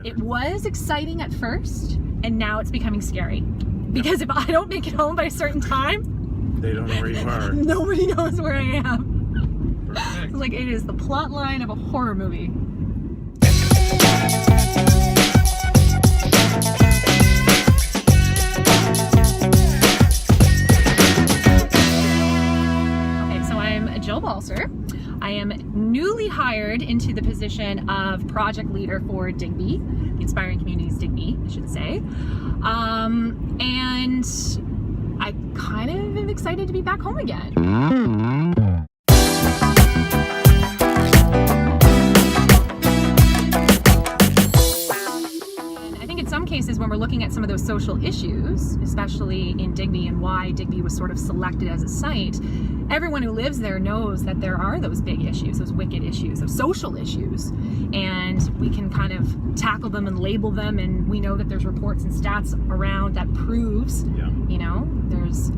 It was exciting at first, and now it's becoming scary. Because if I don't make it home by a certain time, they don't know where you are. Nobody knows where I am. Perfect. Like, it is the plot line of a horror movie. Balser. I am newly hired into the position of project leader for Digby, the Inspiring Communities Digby, I should say. And I kind of am excited to be back home again. In some cases, when we're looking at some of those social issues, especially in Digby and why Digby was sort of selected as a site, everyone who lives there knows that there are those big issues, those wicked issues, those social issues, and we can kind of tackle them and label them, and we know that there's reports and stats around that proves, you know, there's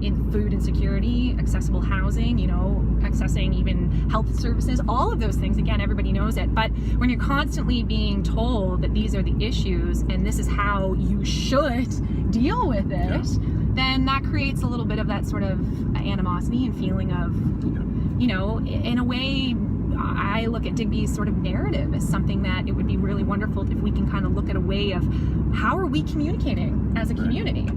in food insecurity, accessible housing, you know, accessing even health services, all of those things, again, everybody knows it. But when you're constantly being told that these are the issues and this is how you should deal with it, then that creates a little bit of that sort of animosity and feeling of, you know, in a way, I look at Digby's sort of narrative as something that it would be really wonderful if we can kind of look at a way of how are we communicating as a community.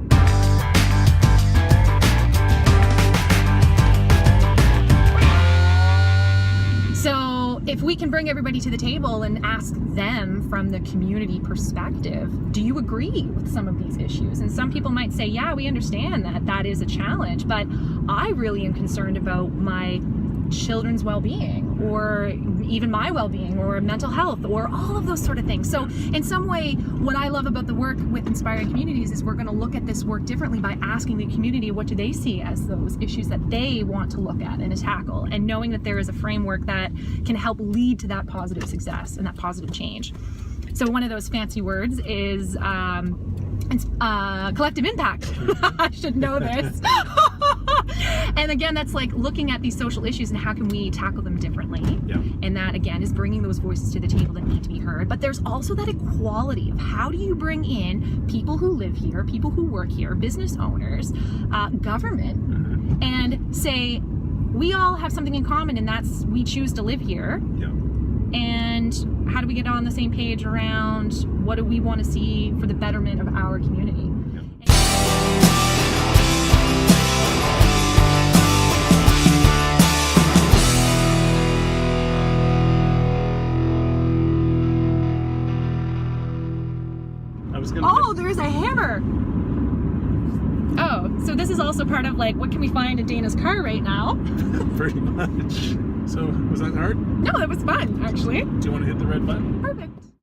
So if we can bring everybody to the table and ask them from the community perspective, do you agree with some of these issues? And some people might say, yeah, we understand that that is a challenge, but I really am concerned about my children's well-being, or even my well-being, or mental health, or all of those sort of things. So in some way, what I love about the work with Inspiring Communities is we're going to look at this work differently by asking the community what do they see as those issues that they want to look at and to tackle, and knowing that there is a framework that can help lead to that positive success and that positive change. So one of those fancy words is collective impact. I should know this. And again, that's like looking at these social issues and how can we tackle them differently. And that, again, is bringing those voices to the table that need to be heard. But there's also that equality of how do you bring in people who live here, people who work here, business owners, government, and say, we all have something in common, and that's we choose to live here. And how do we get on the same page around what do we want to see for the betterment of our community? Oh, there's a hammer. Oh, so this is also part of like, what can we find in Dana's car right now? Pretty much. So, was that hard? No, that was fun, actually. Do you want to hit the red button? Perfect.